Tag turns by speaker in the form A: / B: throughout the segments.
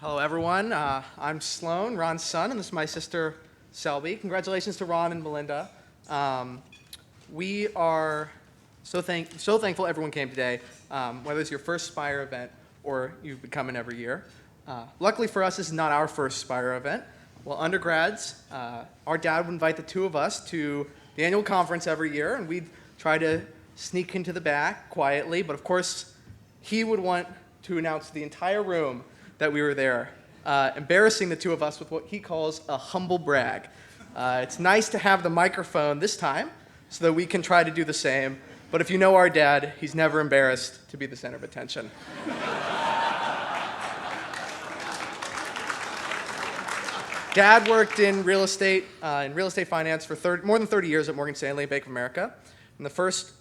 A: Hello, everyone. I'm Sloan, Ron's son, and this is my sister, Selby. Congratulations to Ron and Melinda. We are so thankful everyone came today, whether it's your first Spire event or you've been coming every year. Luckily for us, this is not our first Spire event. Well, undergrads, our dad would invite the two of us to the annual conference every year, and we'd try to sneak into the back quietly, but of course, he would want to announce to the entire room that we were there, embarrassing the two of us with what he calls a humble brag. It's nice to have the microphone this time so that we can try to do the same, but if you know our dad, he's never embarrassed to be the center of attention. Dad worked in real estate finance for more than 30 years at Morgan Stanley and Bank of America. In the first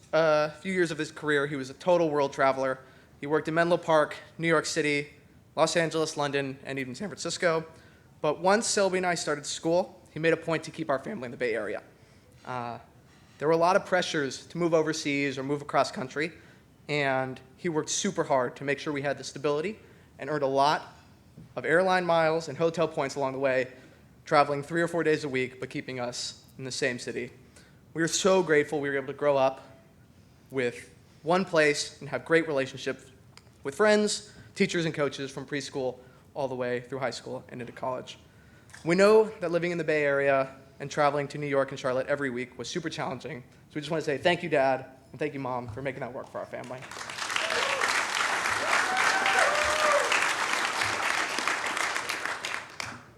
A: few years of his career, he was a total world traveler. He worked in Menlo Park, New York City, Los Angeles, London, and even San Francisco. But once Selby and I started school, he made a point to keep our family in the Bay Area. There were a lot of pressures to move overseas or move across country, and he worked super hard to make sure we had the stability and earned a lot of airline miles and hotel points along the way, traveling 3 or 4 days a week, but keeping us in the same city. We are so grateful we were able to grow up with one place and have great relationships with friends, teachers, and coaches from preschool all the way through high school and into college. We know that living in the Bay Area and traveling to New York and Charlotte every week was super challenging, so we just want to say thank you, Dad, and thank you, Mom, for making that work for our family.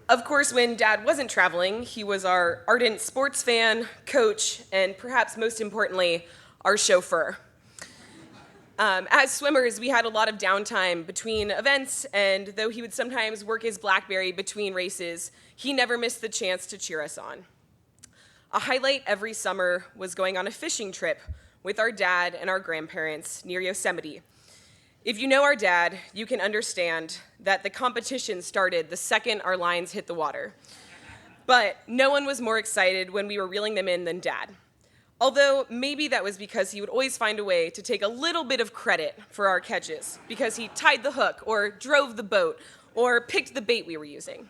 B: Of course, when Dad wasn't traveling, he was our ardent sports fan, coach, and perhaps most importantly, our chauffeur. As swimmers, we had a lot of downtime between events, and though he would sometimes work his BlackBerry between races, he never missed the chance to cheer us on. A highlight every summer was going on a fishing trip with our dad and our grandparents near Yosemite. If you know our dad, you can understand that the competition started the second our lines hit the water. But no one was more excited when we were reeling them in than Dad. Although maybe that was because he would always find a way to take a little bit of credit for our catches, because he tied the hook, or drove the boat, or picked the bait we were using.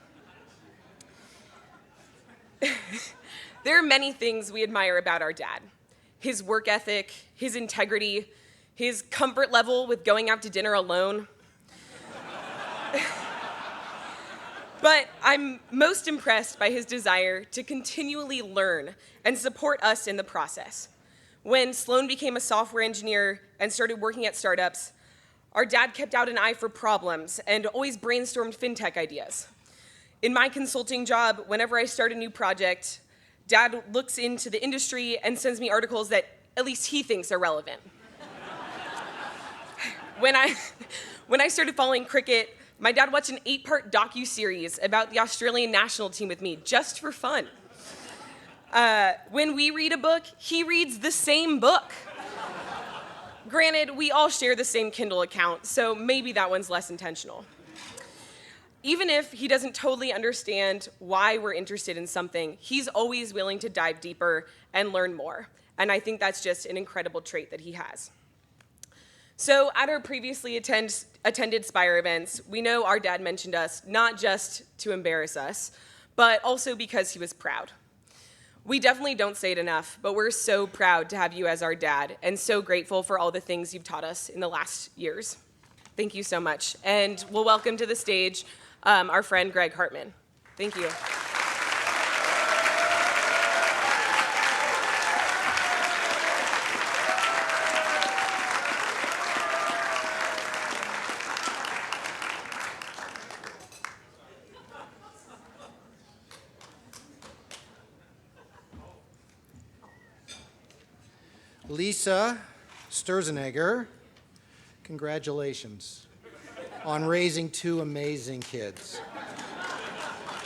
B: There are many things we admire about our dad. His work ethic, his integrity, his comfort level with going out to dinner alone. But I'm most impressed by his desire to continually learn and support us in the process. When Sloan became a software engineer and started working at startups, our dad kept out an eye for problems and always brainstormed fintech ideas. In my consulting job, whenever I start a new project, Dad looks into the industry and sends me articles that at least he thinks are relevant. When I started following cricket, my dad watched an 8-part docu-series about the Australian national team with me, just for fun. When we read a book, he reads the same book. Granted, we all share the same Kindle account, so maybe that one's less intentional. Even if he doesn't totally understand why we're interested in something, he's always willing to dive deeper and learn more. And I think that's just an incredible trait that he has. So at our previously attended Spire events, we know our dad mentioned us not just to embarrass us, but also because he was proud. We definitely don't say it enough, but we're so proud to have you as our dad and so grateful for all the things you've taught us in the last years. Thank you so much. And we'll welcome to the stage our friend Greg Hartman. Thank you.
C: Lisa Sturzenegger, congratulations on raising 2 amazing kids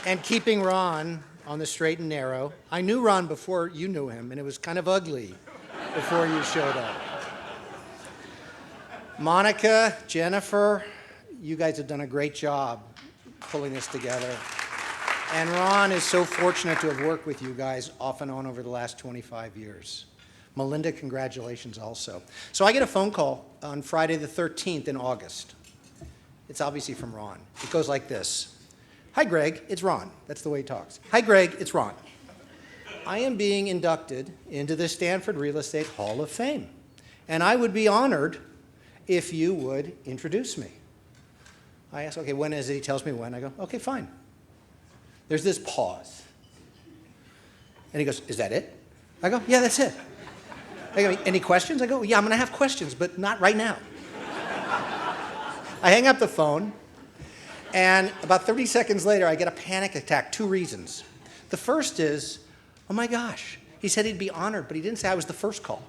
C: and keeping Ron on the straight and narrow. I knew Ron before you knew him, and it was kind of ugly before you showed up. Monica, Jennifer, you guys have done a great job pulling this together. And Ron is so fortunate to have worked with you guys off and on over the last 25 years. Melinda, congratulations also. So I get a phone call on Friday the 13th in August. It's obviously from Ron. It goes like this. Hi, Greg, it's Ron. That's the way he talks. Hi, Greg, it's Ron. I am being inducted into the Stanford Real Estate Hall of Fame, and I would be honored if you would introduce me. I ask, okay, when is it? He tells me when. I go, okay, fine. There's this pause. And he goes, is that it? I go, yeah, that's it. I go, any questions? I go, yeah, I'm going to have questions, but not right now. I hang up the phone, and about 30 seconds later, I get a panic attack. 2 reasons. The first is, oh my gosh, he said he'd be honored, but he didn't say I was the first call.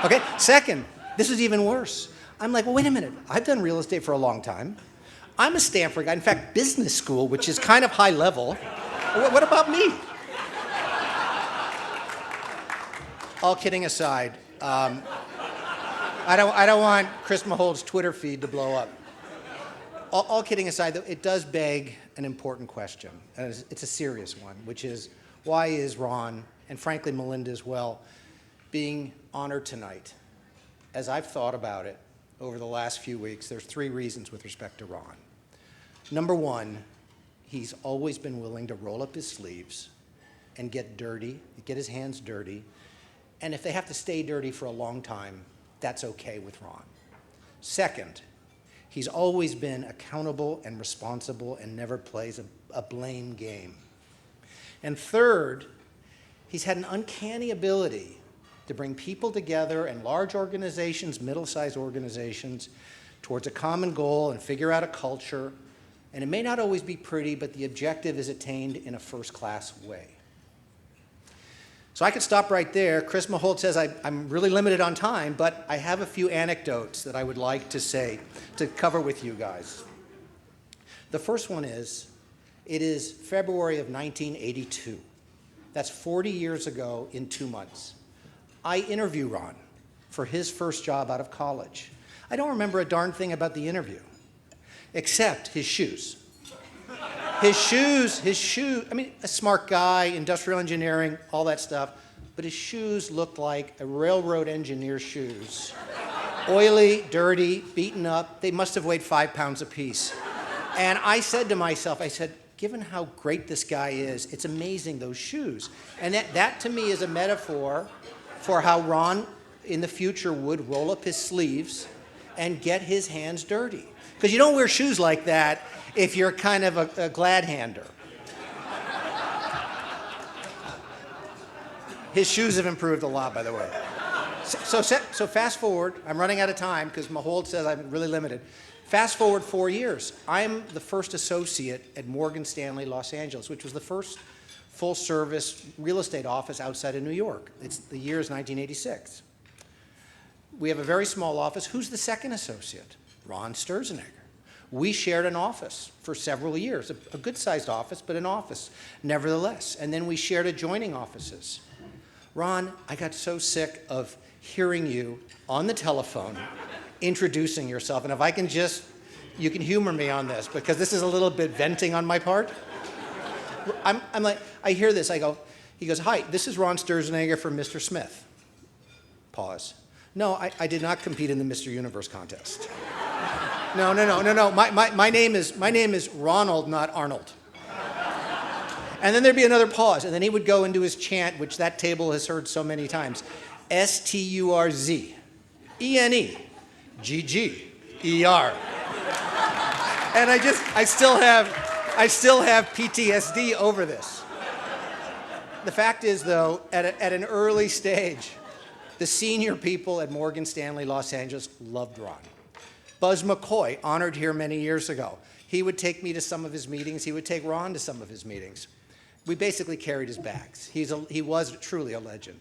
C: Okay, second, this is even worse. I'm like, well, wait a minute. I've done real estate for a long time. I'm a Stanford guy. In fact, business school, which is kind of high level. What about me? All kidding aside, I don't want Chris Mahold's Twitter feed to blow up. All kidding aside, though, it does beg an important question, and it's a serious one, which is, why is Ron, and frankly Melinda as well, being honored tonight? As I've thought about it over the last few weeks, there's 3 reasons with respect to Ron. Number 1, he's always been willing to roll up his sleeves and get dirty, get his hands dirty, and if they have to stay dirty for a long time, that's okay with Ron. Second, he's always been accountable and responsible and never plays a blame game. And third, he's had an uncanny ability to bring people together and large organizations, middle-sized organizations, towards a common goal and figure out a culture. And it may not always be pretty, but the objective is attained in a first-class way. So I could stop right there. Chris Mahold says I'm really limited on time, but I have a few anecdotes that I would like to say, to cover with you guys. The first one is, it is February of 1982. That's 40 years ago in 2 months. I interview Ron for his first job out of college. I don't remember a darn thing about the interview, except his shoes. His shoes, I mean, a smart guy, industrial engineering, all that stuff, but his shoes looked like a railroad engineer's shoes. Oily, dirty, beaten up. They must have weighed 5 pounds apiece. And I said to myself, given how great this guy is, it's amazing, those shoes. And that to me is a metaphor for how Ron in the future would roll up his sleeves and get his hands dirty. Because you don't wear shoes like that if you're kind of a glad-hander. His shoes have improved a lot, by the way. So fast forward, I'm running out of time because Mahold says I'm really limited. Fast forward 4 years. I'm the first associate at Morgan Stanley Los Angeles, which was the first full-service real estate office outside of New York. The year is 1986. We have a very small office. Who's the second associate? Ron Sturzenegger. We shared an office for several years, a good-sized office, but an office nevertheless. And then we shared adjoining offices. Ron, I got so sick of hearing you on the telephone introducing yourself. And if I can you can humor me on this, because this is a little bit venting on my part. I'm like, I hear this, he goes, hi, this is Ron Sturzenegger from Mr. Smith. Pause. No, I did not compete in the Mr. Universe contest. No. My name is Ronald, not Arnold. And then there'd be another pause, and then he would go into his chant, which that table has heard so many times. Sturzenegger. And I still have PTSD over this. The fact is, though, at an early stage, the senior people at Morgan Stanley Los Angeles loved Ron. Buzz McCoy, honored here many years ago. He would take me to some of his meetings. He would take Ron to some of his meetings. We basically carried his bags. He was truly a legend.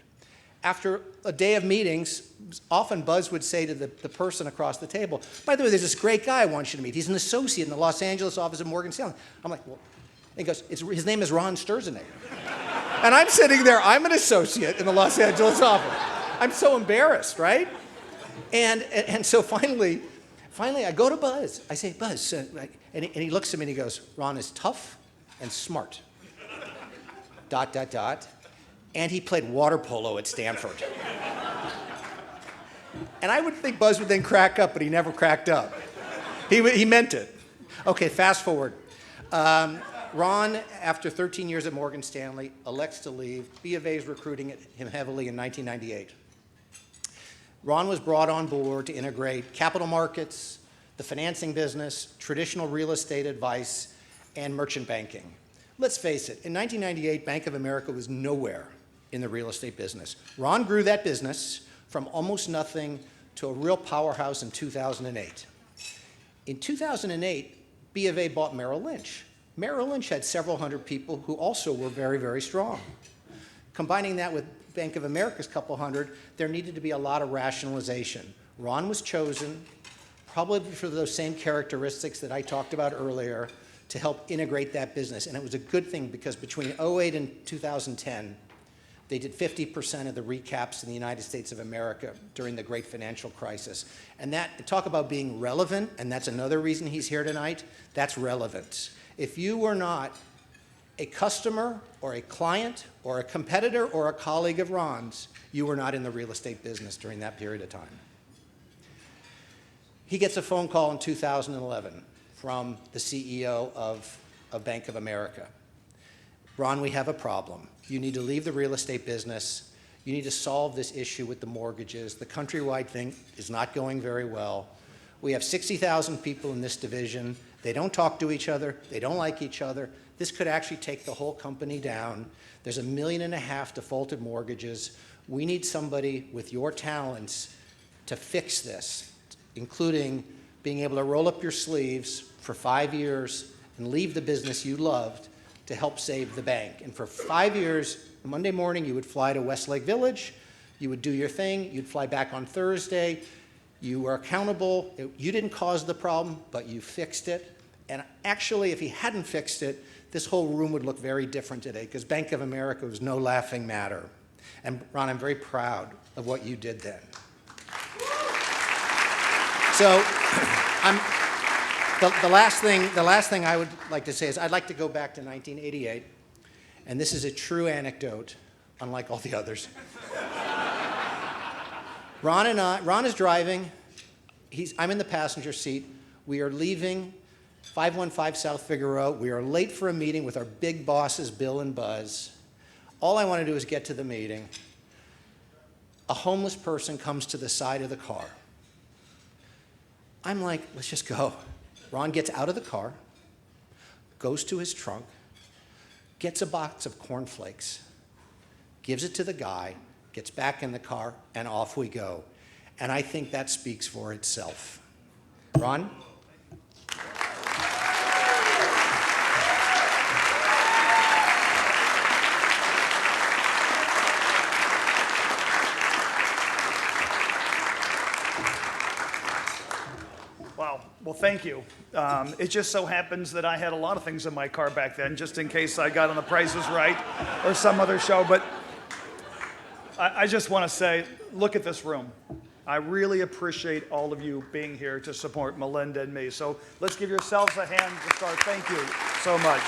C: After a day of meetings, often Buzz would say to the person across the table, by the way, there's this great guy I want you to meet. He's an associate in the Los Angeles office of Morgan Stanley. I'm like, well, he goes, his name is Ron Sturzenegger. And I'm sitting there, I'm an associate in the Los Angeles office. I'm so embarrassed, right? And so finally, I go to Buzz. I say, Buzz, and he looks at me and he goes, Ron is tough and smart. ... And he played water polo at Stanford. And I would think Buzz would then crack up, but he never cracked up. He meant it. Okay, fast forward. Ron, after 13 years at Morgan Stanley, elects to leave. B of A is recruiting him heavily in 1998. Ron was brought on board to integrate capital markets, the financing business, traditional real estate advice, and merchant banking. Let's face it, in 1998, Bank of America was nowhere in the real estate business. Ron grew that business from almost nothing to a real powerhouse in 2008. In 2008, B of A bought Merrill Lynch. Merrill Lynch had several hundred people who also were very, very strong. Combining that with Bank of America's couple hundred, there needed to be a lot of rationalization. Ron was chosen, probably for those same characteristics that I talked about earlier, to help integrate that business. And it was a good thing because between 2008 and 2010, they did 50% of the recaps in the United States of America during the great financial crisis. And that, talk about being relevant, and that's another reason he's here tonight, that's relevant. If you were not a customer or a client or a competitor or a colleague of Ron's, you were not in the real estate business during that period of time. He gets a phone call in 2011 from the CEO of Bank of America. Ron, we have a problem. You need to leave the real estate business. You need to solve this issue with the mortgages. The countrywide thing is not going very well. We have 60,000 people in this division. They don't talk to each other. They don't like each other. This could actually take the whole company down. There's 1.5 million defaulted mortgages. We need somebody with your talents to fix this, including being able to roll up your sleeves for 5 years and leave the business you loved to help save the bank. And for 5 years, Monday morning, you would fly to Westlake Village. You would do your thing. You'd fly back on Thursday. You were accountable. You didn't cause the problem, but you fixed it. And actually, if he hadn't fixed it, this whole room would look very different today because Bank of America was no laughing matter. And Ron, I'm very proud of what you did then. So the last thing I would like to say is I'd like to go back to 1988, and this is a true anecdote, unlike all the others. Ron is driving. I'm in the passenger seat. We are leaving 515 South Figueroa. We are late for a meeting with our big bosses, Bill and Buzz. All I want to do is get to the meeting. A homeless person comes to the side of the car. I'm like, let's just go. Ron gets out of the car, goes to his trunk, gets a box of cornflakes, gives it to the guy, gets back in the car, and off we go. And I think that speaks for itself. Ron?
D: Wow. Well, thank you. It just so happens that I had a lot of things in my car back then, just in case I got on The Price is Right or some other show. But I just want to say, look at this room. I really appreciate all of you being here to support Melinda and me. So let's give yourselves a hand to start. Thank you so much.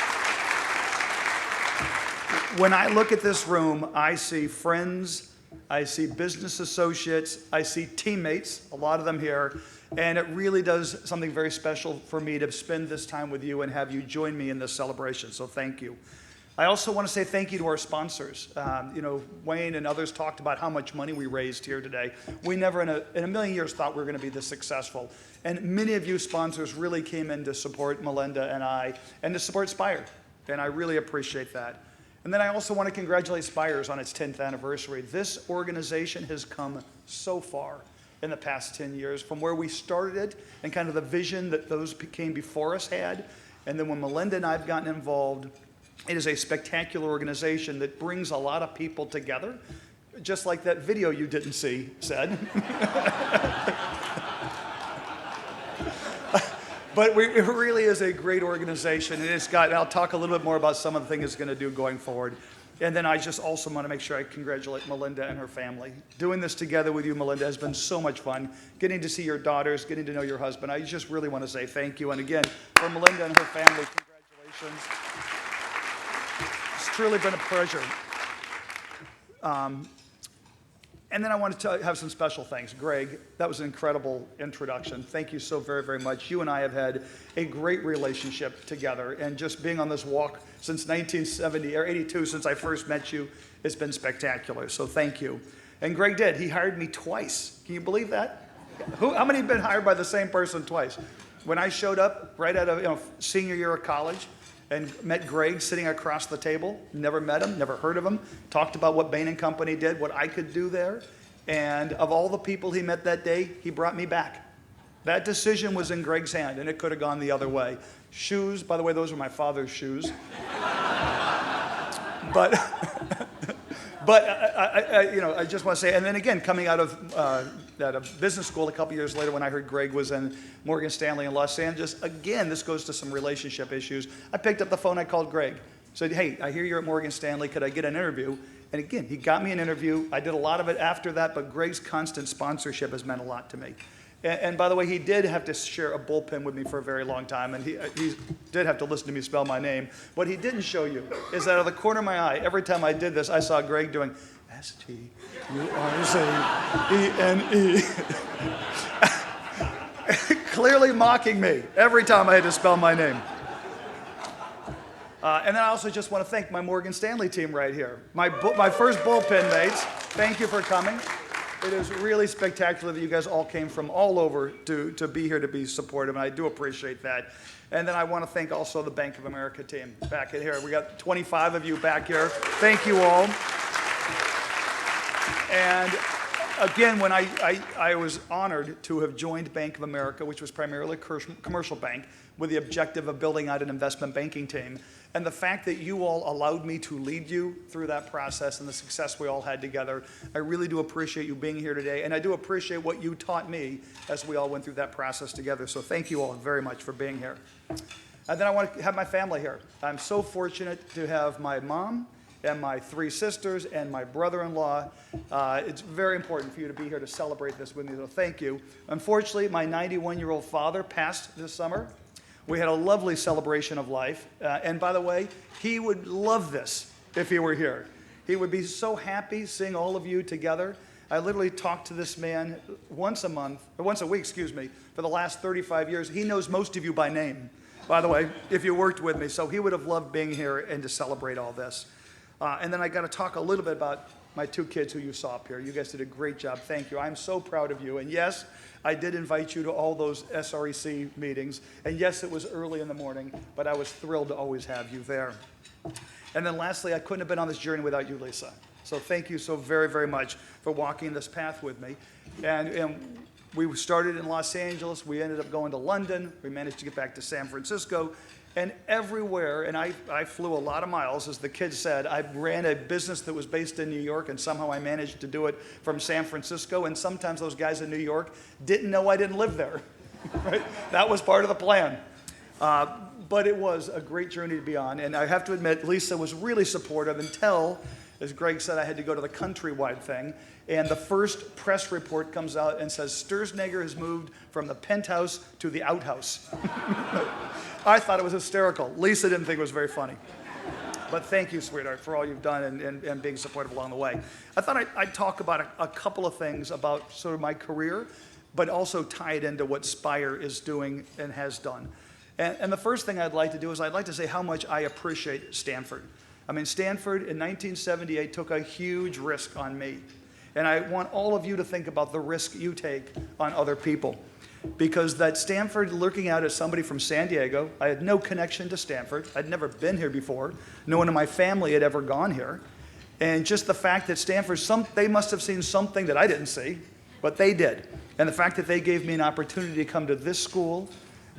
D: When I look at this room, I see friends, I see business associates, I see teammates, a lot of them here, and it really does something very special for me to spend this time with you and have you join me in this celebration, so thank you. I also want to say thank you to our sponsors. Wayne and others talked about how much money we raised here today. We never in a million years thought we were going to be this successful. And many of you sponsors really came in to support Melinda and I, and to support Spire. And I really appreciate that. And then I also want to congratulate Spires on its 10th anniversary. This organization has come so far in the past 10 years, from where we started it and kind of the vision that those came before us had. And then when Melinda and I have gotten involved, it is a spectacular organization that brings a lot of people together, just like that video you didn't see said. But it really is a great organization, and I'll talk a little bit more about some of the things it's going to do going forward. And then I just also want to make sure I congratulate Melinda and her family. Doing this together with you, Melinda, has been so much fun. Getting to see your daughters, getting to know your husband. I just really want to say thank you. And again, for Melinda and her family, congratulations. It's truly been a pleasure. And then I want to have some special thanks. Greg, that was an incredible introduction. Thank you so very, very much. You and I have had a great relationship together, and just being on this walk since 1970 or 82, since I first met you, it's been spectacular. So thank you. And Greg did. He hired me twice. Can you believe that? How many have been hired by the same person twice? When I showed up right out of senior year of college and met Greg sitting across the table, never met him, never heard of him, talked about what Bain & Company did, what I could do there. And of all the people he met that day, he brought me back. That decision was in Greg's hand, and it could have gone the other way. Shoes, by the way, those were my father's shoes. But I just want to say, and then again, coming out of business school a couple years later when I heard Greg was in Morgan Stanley in Los Angeles, again, this goes to some relationship issues. I picked up the phone, I called Greg, said, hey, I hear you're at Morgan Stanley, could I get an interview? And again, he got me an interview. I did a lot of it after that, but Greg's constant sponsorship has meant a lot to me. And by the way, he did have to share a bullpen with me for a very long time, and he did have to listen to me spell my name. What he didn't show you is that out of the corner of my eye, every time I did this, I saw Greg doing Sturzenegger, clearly mocking me every time I had to spell my name. And then I also just want to thank my Morgan Stanley team right here. My first bullpen mates, thank you for coming. It is really spectacular that you guys all came from all over to be here to be supportive, and I do appreciate that. And then I want to thank also the Bank of America team back in here. We got 25 of you back here. Thank you all. And again, when I was honored to have joined Bank of America, which was primarily a commercial bank, with the objective of building out an investment banking team. And the fact that you all allowed me to lead you through that process and the success we all had together, I really do appreciate you being here today. And I do appreciate what you taught me as we all went through that process together. So thank you all very much for being here. And then I want to have my family here. I'm so fortunate to have my mom and my 3 sisters and my brother-in-law. It's very important for you to be here to celebrate this with me, so thank you. Unfortunately, my 91-year-old father passed this summer. We had a lovely celebration of life. And by the way, he would love this if he were here. He would be so happy seeing all of you together. I literally talked to this man once a week, for the last 35 years. He knows most of you by name, by the way, if you worked with me. So he would have loved being here and to celebrate all this. And then I got to talk a little bit about my 2 kids who you saw up here. You guys did a great job. Thank you. I'm so proud of you. And yes, I did invite you to all those SREC meetings. And yes, it was early in the morning, but I was thrilled to always have you there. And then lastly, I couldn't have been on this journey without you, Lisa. So thank you so very, very much for walking this path with me. And we started in Los Angeles. We ended up going to London. We managed to get back to San Francisco. And everywhere, and I flew a lot of miles, as the kids said. I ran a business that was based in New York, and somehow I managed to do it from San Francisco. And sometimes those guys in New York didn't know I didn't live there. Right? That was part of the plan. But it was a great journey to be on. And I have to admit, Lisa was really supportive until, as Greg said, I had to go to the countrywide thing. And the first press report comes out and says, Sturzenegger has moved from the penthouse to the outhouse. I thought it was hysterical. Lisa didn't think it was very funny. But thank you, sweetheart, for all you've done and being supportive along the way. I thought I'd talk about a couple of things about sort of my career, but also tie it into what Spire is doing and has done. And the first thing I'd like to do is I'd like to say how much I appreciate Stanford. I mean, Stanford in 1978 took a huge risk on me. And I want all of you to think about the risk you take on other people. Because that Stanford, looking out as somebody from San Diego, I had no connection to Stanford. I'd never been here before. No one in my family had ever gone here. And just the fact that Stanford, they must have seen something that I didn't see, but they did. And the fact that they gave me an opportunity to come to this school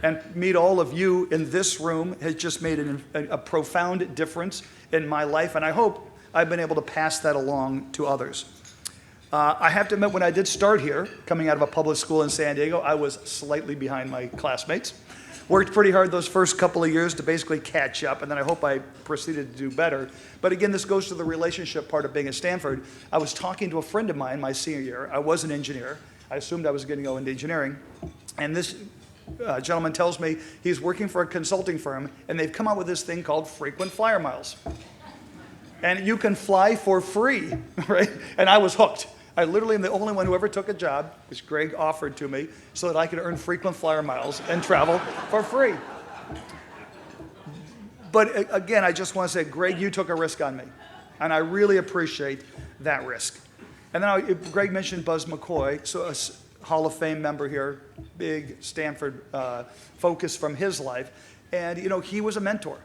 D: and meet all of you in this room has just made a profound difference in my life. And I hope I've been able to pass that along to others. I have to admit, when I did start here, coming out of a public school in San Diego, I was slightly behind my classmates. Worked pretty hard those first couple of years to basically catch up, and then I hope I proceeded to do better. But again, this goes to the relationship part of being at Stanford. I was talking to a friend of mine my senior year. I was an engineer. I assumed I was going to go into engineering. And this gentleman tells me he's working for a consulting firm, and they've come out with this thing called frequent flyer miles. And you can fly for free, right? And I was hooked. I literally am the only one who ever took a job, which Greg offered to me, so that I could earn frequent flyer miles and travel for free. But again, I just want to say, Greg, you took a risk on me, and I really appreciate that risk. And then Greg mentioned Buzz McCoy, so a Hall of Fame member here, big Stanford focus from his life. And, you know, he was a mentor,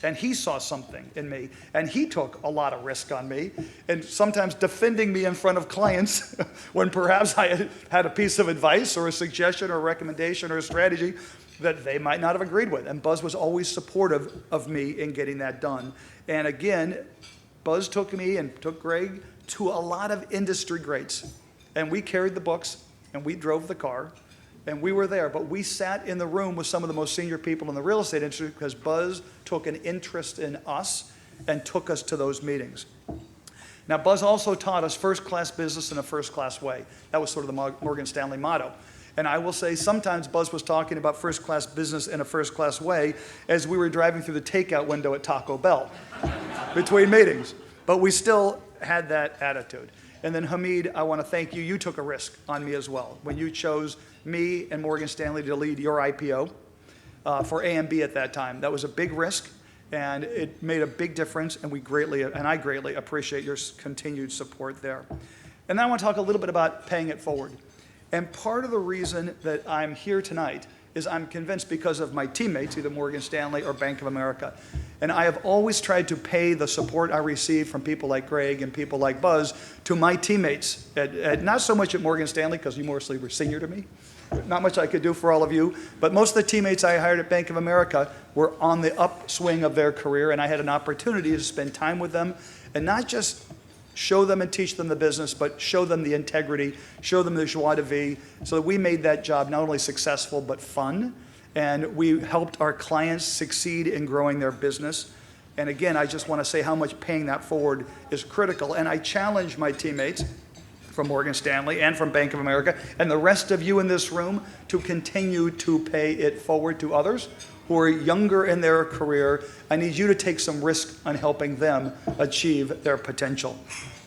D: and he saw something in me, and he took a lot of risk on me, and sometimes defending me in front of clients when perhaps I had a piece of advice or a suggestion or a recommendation or a strategy that they might not have agreed with. And Buzz was always supportive of me in getting that done. And again, Buzz took me and took Greg to a lot of industry greats. And we carried the books, and we drove the car, and we were there. But we sat in the room with some of the most senior people in the real estate industry because Buzz took an interest in us and took us to those meetings. Now, Buzz also taught us first-class business in a first-class way. That was sort of the Morgan Stanley motto. And I will say sometimes Buzz was talking about first-class business in a first-class way as we were driving through the takeout window at Taco Bell between meetings. But we still had that attitude. And then Hamid, I want to thank you. You took a risk on me as well when you chose me and Morgan Stanley to lead your IPO for AMB at that time. That was a big risk, and it made a big difference, and I greatly appreciate your continued support there. And then I want to talk a little bit about paying it forward. And part of the reason that I'm here tonight is I'm convinced because of my teammates, either Morgan Stanley or Bank of America. And I have always tried to pay the support I receive from people like Greg and people like Buzz to my teammates, not so much at Morgan Stanley, because you mostly were senior to me. Not much I could do for all of you, but most of the teammates I hired at Bank of America were on the upswing of their career, and I had an opportunity to spend time with them and not just show them and teach them the business, but show them the integrity, show them the joie de vivre, so that we made that job not only successful, but fun. And we helped our clients succeed in growing their business. And again, I just want to say how much paying that forward is critical. And I challenge my teammates from Morgan Stanley and from Bank of America and the rest of you in this room to continue to pay it forward to others who are younger in their career. I need you to take some risk on helping them achieve their potential.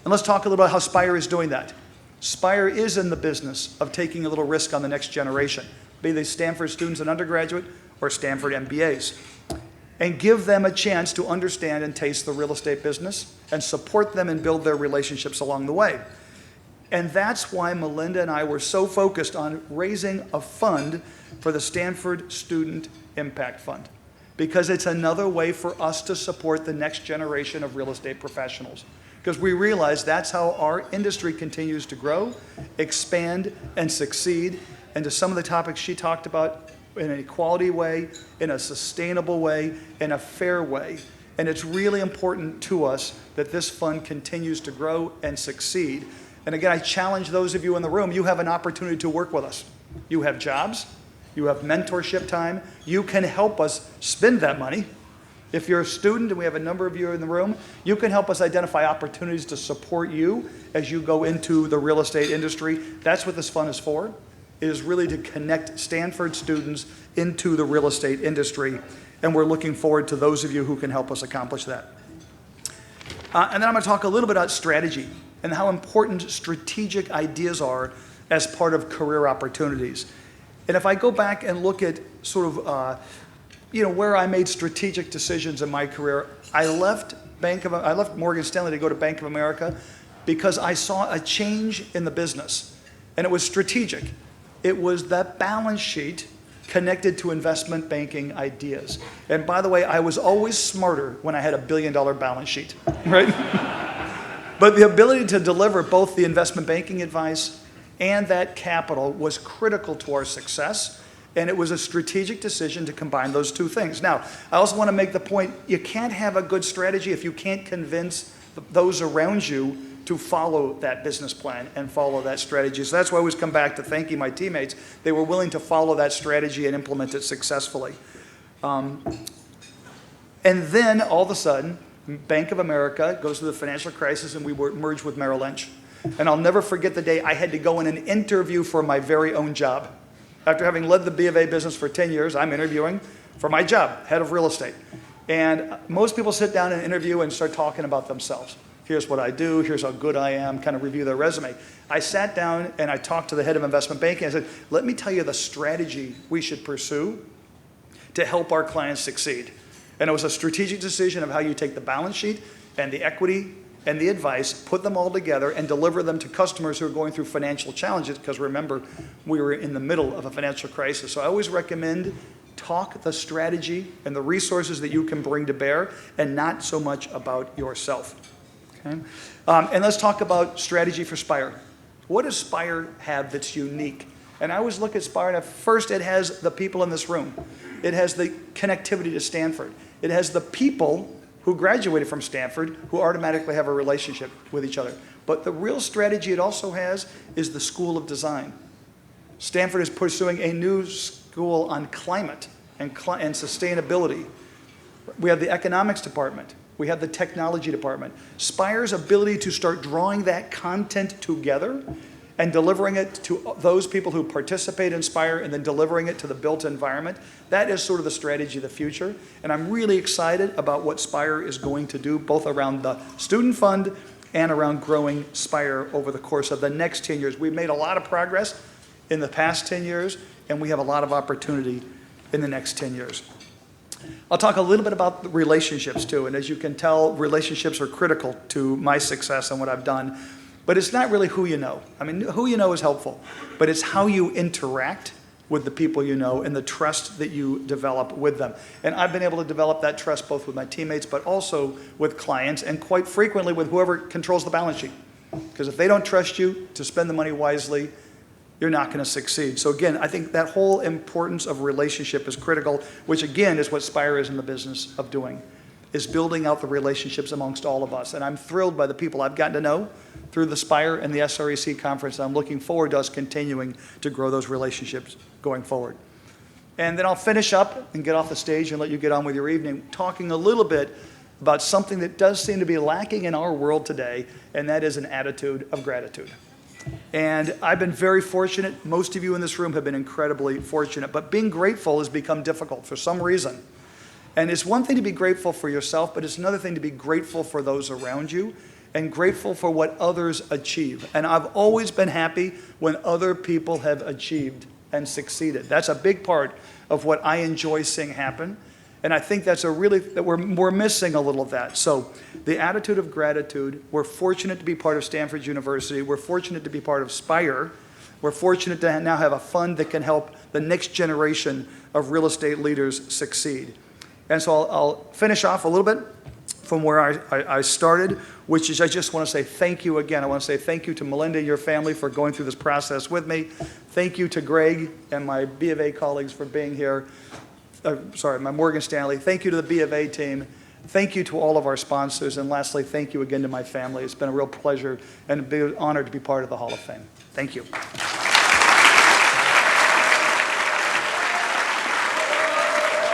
D: And let's talk a little about how Spire is doing that. Spire is in the business of taking a little risk on the next generation, be they Stanford students and undergraduate or Stanford MBAs, and give them a chance to understand and taste the real estate business and support them and build their relationships along the way. And that's why Melinda and I were so focused on raising a fund for the Stanford Student Impact Fund, because it's another way for us to support the next generation of real estate professionals. Because we realize that's how our industry continues to grow, expand, and succeed. And to some of the topics she talked about, in an equality way, in a sustainable way, in a fair way. And it's really important to us that this fund continues to grow and succeed. And again, I challenge those of you in the room, you have an opportunity to work with us. You have jobs, you have mentorship time, you can help us spend that money. If you're a student, and we have a number of you in the room, you can help us identify opportunities to support you as you go into the real estate industry. That's what this fund is for. It is really to connect Stanford students into the real estate industry, and we're looking forward to those of you who can help us accomplish that. And then I'm going to talk a little bit about strategy and how important strategic ideas are as part of career opportunities. And if I go back and look at sort of where I made strategic decisions in my career, I left Morgan Stanley to go to Bank of America because I saw a change in the business, and it was strategic. It was that balance sheet connected to investment banking ideas. And by the way, I was always smarter when I had $1 billion balance sheet, right? But the ability to deliver both the investment banking advice and that capital was critical to our success, and it was a strategic decision to combine those two things. Now, I also want to make the point, you can't have a good strategy if you can't convince those around you to follow that business plan and follow that strategy. So that's why I always come back to thanking my teammates. They were willing to follow that strategy and implement it successfully. And then all of a sudden, Bank of America goes through the financial crisis, and we were merged with Merrill Lynch. And I'll never forget the day I had to go in an interview for my very own job. After having led the B of A business for 10 years, I'm interviewing for my job, head of real estate. And most people sit down and interview and start talking about themselves. here's what I do, here's how good I am, kind of review their resume. I sat down and I talked to the head of investment banking. I said, let me tell you the strategy we should pursue to help our clients succeed. And it was a strategic decision of how you take the balance sheet and the equity and the advice, put them all together, and deliver them to customers who are going through financial challenges, because remember, we were in the middle of a financial crisis. So I always recommend talk the strategy and the resources that you can bring to bear, and not so much about yourself. Okay? And let's talk about strategy for Spire. What does Spire have that's unique? And I always look at Spire, and first it has the people in this room. It has the connectivity to Stanford. It has the people who graduated from Stanford who automatically have a relationship with each other. But the real strategy it also has is the School of Design. Stanford is pursuing a new school on climate and sustainability. We have the economics department. We have the technology department. Spire's ability to start drawing that content together and delivering it to those people who participate in Spire, and then delivering it to the built environment, that is sort of the strategy of the future. And I'm really excited about what Spire is going to do, both around the student fund and around growing Spire over the course of the next 10 years. We've made a lot of progress in the past 10 years, and we have a lot of opportunity in the next 10 years. I'll talk a little bit about the relationships too, and as you can tell, relationships are critical to my success and what I've done. But it's not really who you know. I mean, who you know is helpful, but it's how you interact with the people you know and the trust that you develop with them. And I've been able to develop that trust both with my teammates, but also with clients, and quite frequently with whoever controls the balance sheet. Because if they don't trust you to spend the money wisely, you're not going to succeed. So again, I think that whole importance of relationship is critical, which again is what Spire is in the business of doing, is building out the relationships amongst all of us. And I'm thrilled by the people I've gotten to know through the Spire and the SREC conference. I'm looking forward to us continuing to grow those relationships going forward. And then I'll finish up and get off the stage and let you get on with your evening, talking a little bit about something that does seem to be lacking in our world today, and that is an attitude of gratitude. And I've been very fortunate. Most of you in this room have been incredibly fortunate, but being grateful has become difficult for some reason. And it's one thing to be grateful for yourself, but it's another thing to be grateful for those around you and grateful for what others achieve. And I've always been happy when other people have achieved and succeeded. That's a big part of what I enjoy seeing happen. And I think that's that we're missing a little of that. So the attitude of gratitude, we're fortunate to be part of Stanford University. We're fortunate to be part of Spire. We're fortunate to now have a fund that can help the next generation of real estate leaders succeed. And so I'll finish off a little bit from where I started, which is I just want to say thank you again. I want to say thank you to Melinda and your family for going through this process with me. Thank you to Greg and my B of A colleagues for being here. My Morgan Stanley. Thank you to the B of A team. Thank you to all of our sponsors. And lastly, thank you again to my family. It's been a real pleasure and a big honor to be part of the Hall of Fame. Thank you.